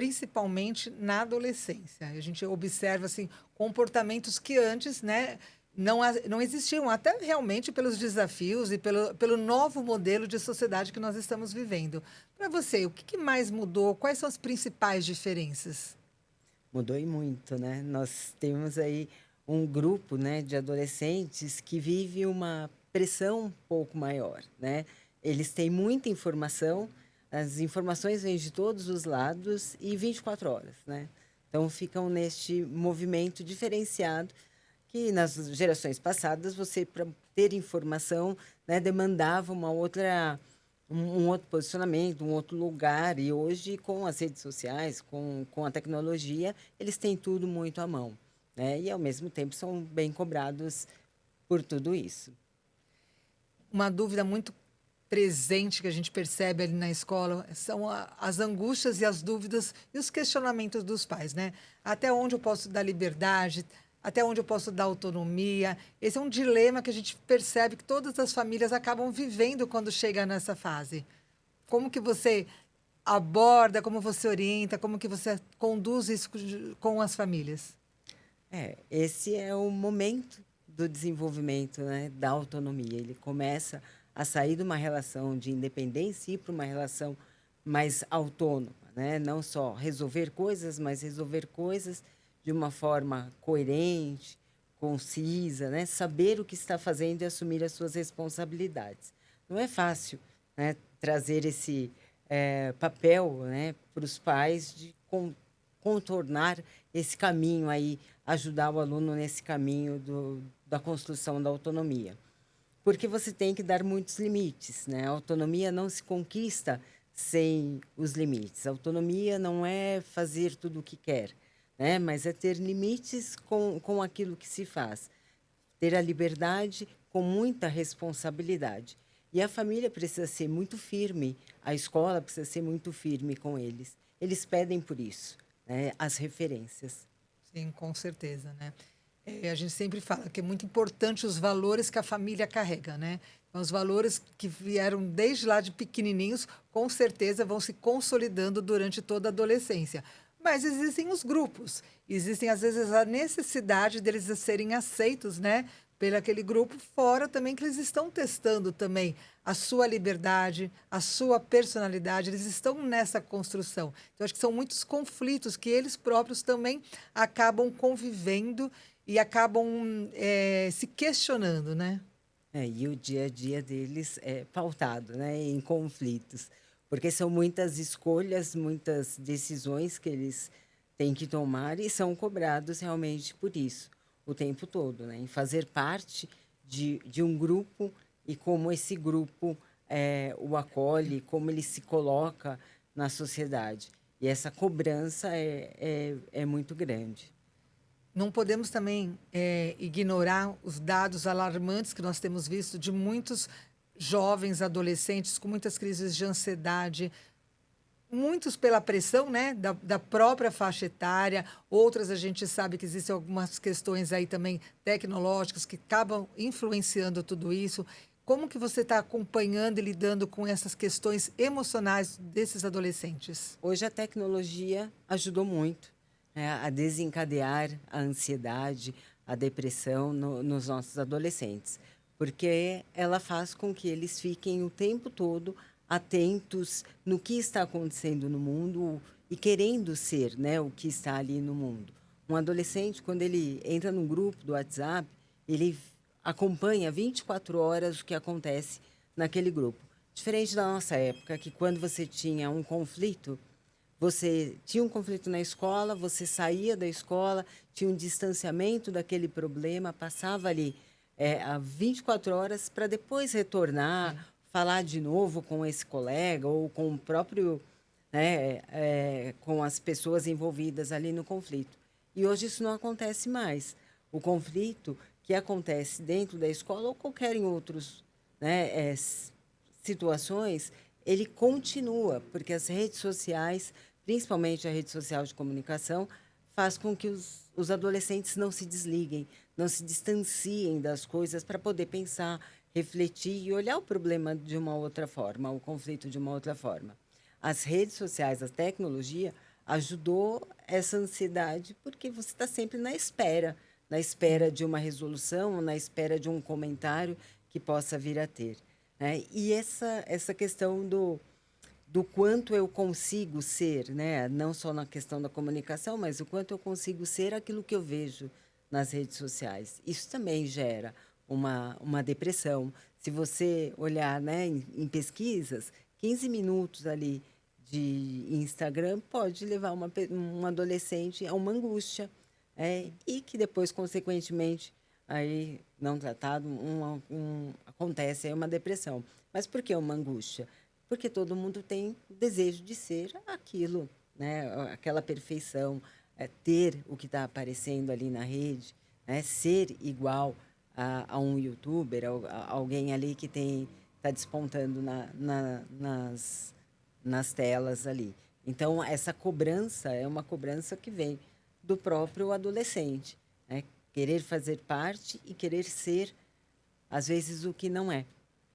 principalmente na adolescência. A gente observa assim comportamentos que antes, né, não existiam, até realmente pelos desafios e pelo novo modelo de sociedade que nós estamos vivendo. Para você, o que mais mudou? Quais são as principais diferenças? Mudou e muito, né. Nós temos aí um grupo, né, de adolescentes que vive uma pressão um pouco maior, né. Eles têm muita informação, as informações vêm de todos os lados e 24 horas, né. Então ficam neste movimento diferenciado que nas gerações passadas você para ter informação, né, demandava uma outra um outro posicionamento, um outro lugar, e hoje com as redes sociais, com a tecnologia, eles têm tudo muito à mão, né, e ao mesmo tempo são bem cobrados por tudo isso. Uma dúvida muito presente que a gente percebe ali na escola são as angústias e as dúvidas e os questionamentos dos pais, né? Até onde eu posso dar liberdade? Até onde eu posso dar autonomia? Esse é um dilema que a gente percebe que todas as famílias acabam vivendo quando chega nessa fase. Como que você aborda, como você orienta, como que você conduz isso com as famílias? É, esse é o momento do desenvolvimento, né, da autonomia. Ele começa a sair de uma relação de independência e ir para uma relação mais autônoma, né? Não só resolver coisas, mas resolver coisas de uma forma coerente, concisa, né? Saber o que está fazendo e assumir as suas responsabilidades. Não é fácil, né, trazer esse papel, né, para os pais de contornar esse caminho aí, ajudar o aluno nesse caminho da construção da autonomia. Porque você tem que dar muitos limites, né? A autonomia não se conquista sem os limites. A autonomia não é fazer tudo o que quer, né? Mas é ter limites com aquilo que se faz. Ter a liberdade com muita responsabilidade. E a família precisa ser muito firme, a escola precisa ser muito firme com eles. Eles pedem por isso, né, as referências. Sim, com certeza, né? A gente sempre fala que é muito importante os valores que a família carrega, né? Então, os valores que vieram desde lá de pequenininhos, com certeza vão se consolidando durante toda a adolescência. Mas existem os grupos, existem às vezes a necessidade deles serem aceitos, né? Pelo aquele grupo, fora também que eles estão testando também a sua liberdade, a sua personalidade, eles estão nessa construção. Então, acho que são muitos conflitos que eles próprios também acabam convivendo e acabam se questionando, né? É, e o dia a dia deles é pautado, né, em conflitos, porque são muitas escolhas, muitas decisões que eles têm que tomar e são cobrados realmente por isso, o tempo todo, né, em fazer parte de um grupo e como esse grupo o acolhe, como ele se coloca na sociedade. E essa cobrança é muito grande. Não podemos também ignorar os dados alarmantes que nós temos visto de muitos jovens adolescentes com muitas crises de ansiedade, muitos pela pressão, né, da própria faixa etária, outras a gente sabe que existem algumas questões aí também tecnológicas que acabam influenciando tudo isso. Como que você está acompanhando e lidando com essas questões emocionais desses adolescentes? Hoje a tecnologia ajudou muito, né, a desencadear a ansiedade, a depressão nos nossos adolescentes, porque ela faz com que eles fiquem o tempo todo atentos no que está acontecendo no mundo e querendo ser, né, o que está ali no mundo. Um adolescente, quando ele entra num grupo do WhatsApp, ele acompanha 24 horas o que acontece naquele grupo. Diferente da nossa época, que quando você tinha um conflito, você tinha um conflito na escola, você saía da escola, tinha um distanciamento daquele problema, passava ali a 24 horas para depois retornar, Sim. falar de novo com esse colega ou com o próprio, né, com as pessoas envolvidas ali no conflito. E hoje isso não acontece mais. O conflito que acontece dentro da escola ou qualquer em outros, né, situações, ele continua, porque as redes sociais, principalmente a rede social de comunicação, faz com que os adolescentes não se desliguem, não se distanciem das coisas para poder pensar, refletir e olhar o problema de uma outra forma, o conflito de uma outra forma. As redes sociais, a tecnologia, ajudou essa ansiedade, porque você está sempre na espera de uma resolução, na espera de um comentário que possa vir a ter, né? E essa questão do quanto eu consigo ser, né? Não só na questão da comunicação, mas o quanto eu consigo ser aquilo que eu vejo nas redes sociais. Isso também gera uma depressão. Se você olhar, né, em pesquisas, 15 minutos ali de Instagram pode levar um adolescente a uma angústia, e que depois, consequentemente, aí não tratado, acontece aí uma depressão. Mas por que uma angústia? Porque todo mundo tem o desejo de ser aquilo, né? Aquela perfeição, ter o que está aparecendo ali na rede, né? Ser igual a um youtuber, a alguém ali que está despontando nas telas ali. Então, essa cobrança é uma cobrança que vem do próprio adolescente, né? Querer fazer parte e querer ser, às vezes, o que não é.